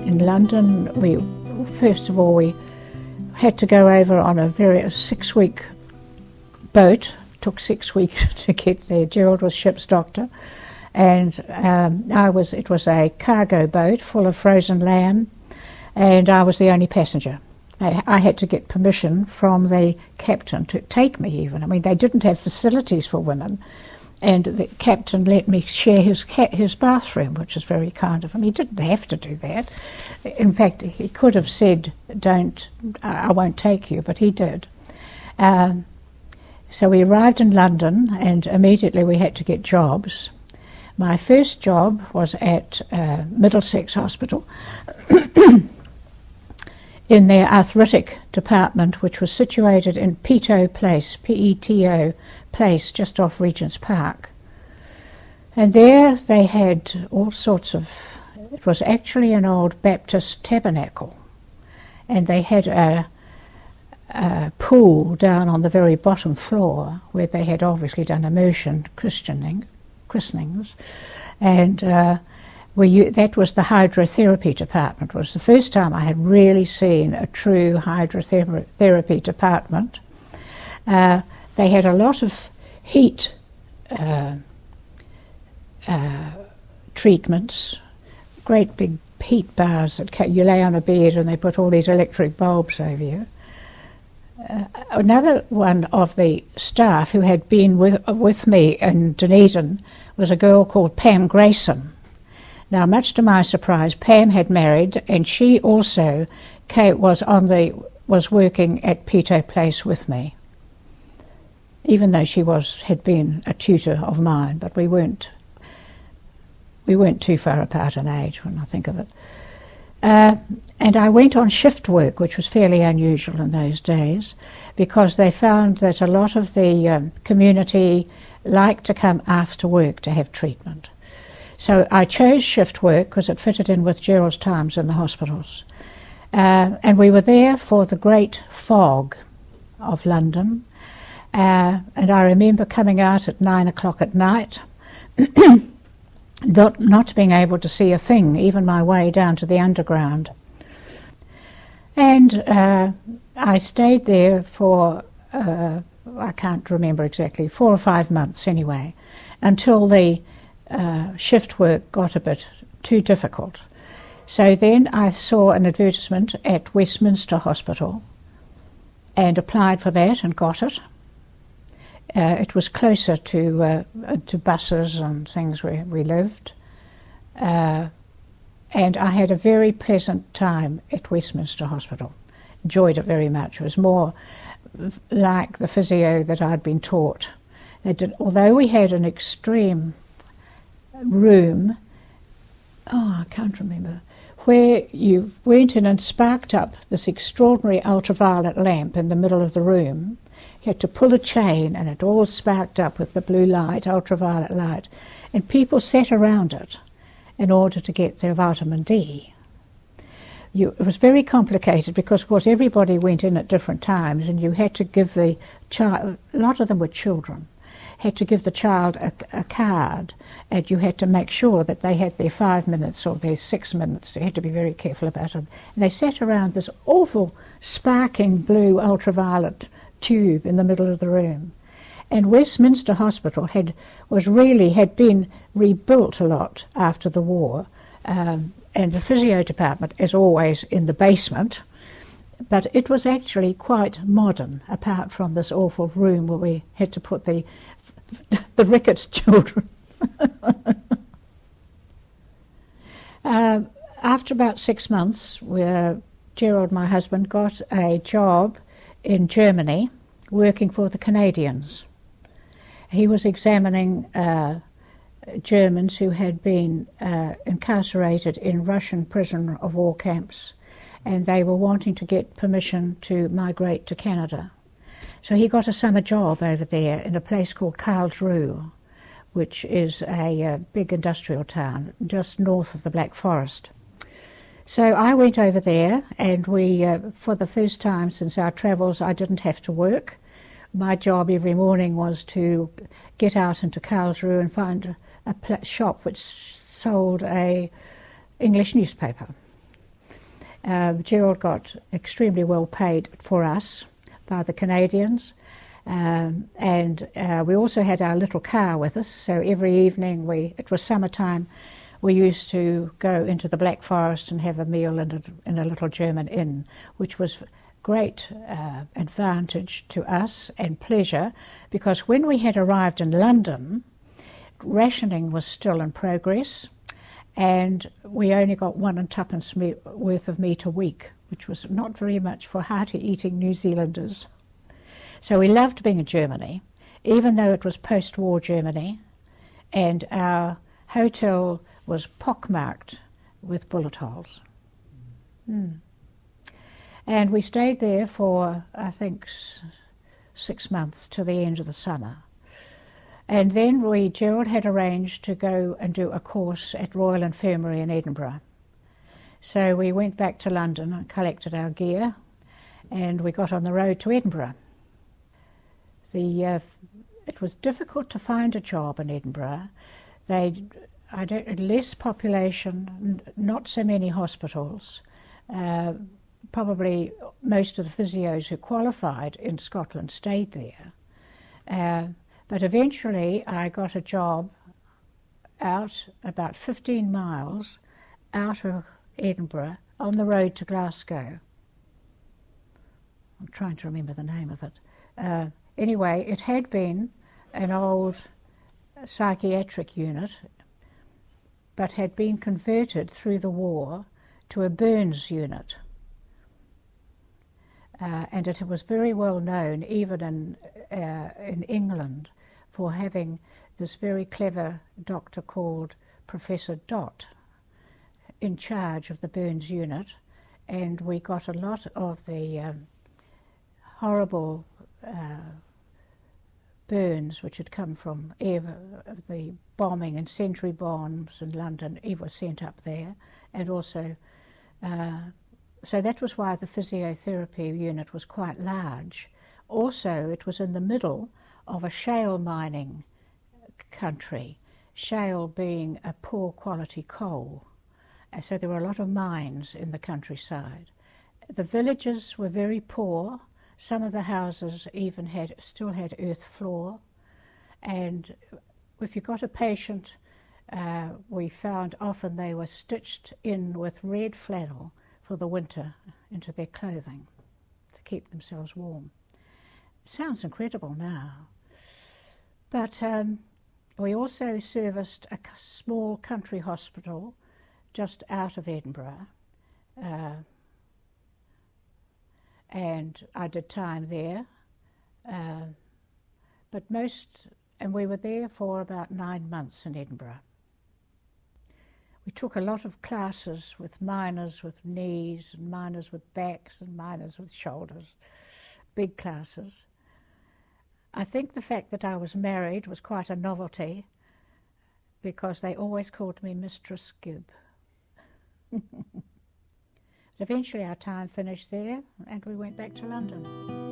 in London, first of all we had to go over on a 6-week boat. It took 6 weeks to get there. Gerald was ship's doctor, and it was a cargo boat full of frozen lamb, and I was the only passenger. I had to get permission from the captain to take me even. I mean, they didn't have facilities for women, and the captain let me share his bathroom, which was very kind of him. He didn't have to do that. In fact, he could have said, I won't take you, but he did. So we arrived in London, and immediately we had to get jobs. My first job was at Middlesex Hospital in their arthritic department, which was situated in Peto Place, P-E-T-O Place, just off Regent's Park. And there they had all sorts of... It was actually an old Baptist tabernacle, and they had a pool down on the very bottom floor where they had obviously done immersion christenings, and that was the hydrotherapy department. It was the first time I had really seen a true hydrotherapy department. They had a lot of heat treatments, great big heat bars that you lay on a bed and they put all these electric bulbs over you. Another one of the staff who had been with me in Dunedin was a girl called Pam Grayson. Now, much to my surprise, Pam had married, and she also was working at Peto Place with me, even though she had been a tutor of mine. But we weren't too far apart in age when I think of it. And I went on shift work, which was fairly unusual in those days, because they found that a lot of the community liked to come after work to have treatment. So I chose shift work because it fitted in with Gerald's times in the hospitals. And we were there for the great fog of London. And I remember coming out at 9 o'clock at night, not being able to see a thing, even my way down to the underground. And I stayed there for, I can't remember exactly, 4 or 5 months anyway, until the shift work got a bit too difficult. So then I saw an advertisement at Westminster Hospital and applied for that and got it. It was closer to buses and things where we lived. And I had a very pleasant time at Westminster Hospital. Enjoyed it very much. It was more like the physio that I'd been taught. Although we had an extreme room, I can't remember, where you went in and sparked up this extraordinary ultraviolet lamp in the middle of the room. You had to pull a chain and it all sparked up with the blue light, ultraviolet light, and people sat around it in order to get their vitamin D. It was very complicated because, of course, everybody went in at different times, and you had to give the child, a lot of them were children, had to give the child a card, and you had to make sure that they had their 5 minutes or their 6 minutes. You had to be very careful about it. And they sat around this awful sparking blue ultraviolet tube in the middle of the room. And Westminster Hospital had been rebuilt a lot after the war, and the physio department is always in the basement, but it was actually quite modern, apart from this awful room where we had to put the rickets children. After about 6 months, Gerald, my husband, got a job in Germany working for the Canadians. He was examining Germans who had been incarcerated in Russian prisoner of war camps, and they were wanting to get permission to migrate to Canada. So he got a summer job over there in a place called Karlsruhe, which is a big industrial town just north of the Black Forest. So I went over there, and for the first time since our travels, I didn't have to work. My job every morning was to get out into Karlsruhe and find a shop which sold a English newspaper. Gerald got extremely well paid for us by the Canadians. And we also had our little car with us, so every evening, it was summertime, we used to go into the Black Forest and have a meal in a little German inn, which was great advantage to us and pleasure, because when we had arrived in London, rationing was still in progress, and we only got 1 and twopence worth of meat a week, which was not very much for hearty-eating New Zealanders. So we loved being in Germany, even though it was post-war Germany, and our hotel was pockmarked with bullet holes. And we stayed there for, I think, 6 months to the end of the summer. And then Gerald had arranged to go and do a course at Royal Infirmary in Edinburgh. So we went back to London and collected our gear, and we got on the road to Edinburgh. It was difficult to find a job in Edinburgh. Less population, not so many hospitals. Probably most of the physios who qualified in Scotland stayed there. But eventually I got a job out about 15 miles out of Edinburgh on the road to Glasgow. I'm trying to remember the name of it. Anyway, it had been an old psychiatric unit, but had been converted through the war to a burns unit. And it was very well known, even in England, for having this very clever doctor called Professor Dot in charge of the burns unit, and we got a lot of the horrible burns which had come from the bombing and sentry bombs in London. Eve was sent up there, and also so that was why the physiotherapy unit was quite large. Also, it was in the middle of a shale mining country, shale being a poor quality coal. And so there were a lot of mines in the countryside. The villages were very poor. Some of the houses even still had earth floor. And if you got a patient, we found often they were stitched in with red flannel for the winter into their clothing to keep themselves warm. It sounds incredible now. But we also serviced a small country hospital just out of Edinburgh, and I did time there. And we were there for about 9 months in Edinburgh. We took a lot of classes with miners with knees, and miners with backs, and miners with shoulders, big classes. I think the fact that I was married was quite a novelty, because they always called me Mistress Gibb. But eventually our time finished there, and we went back to London.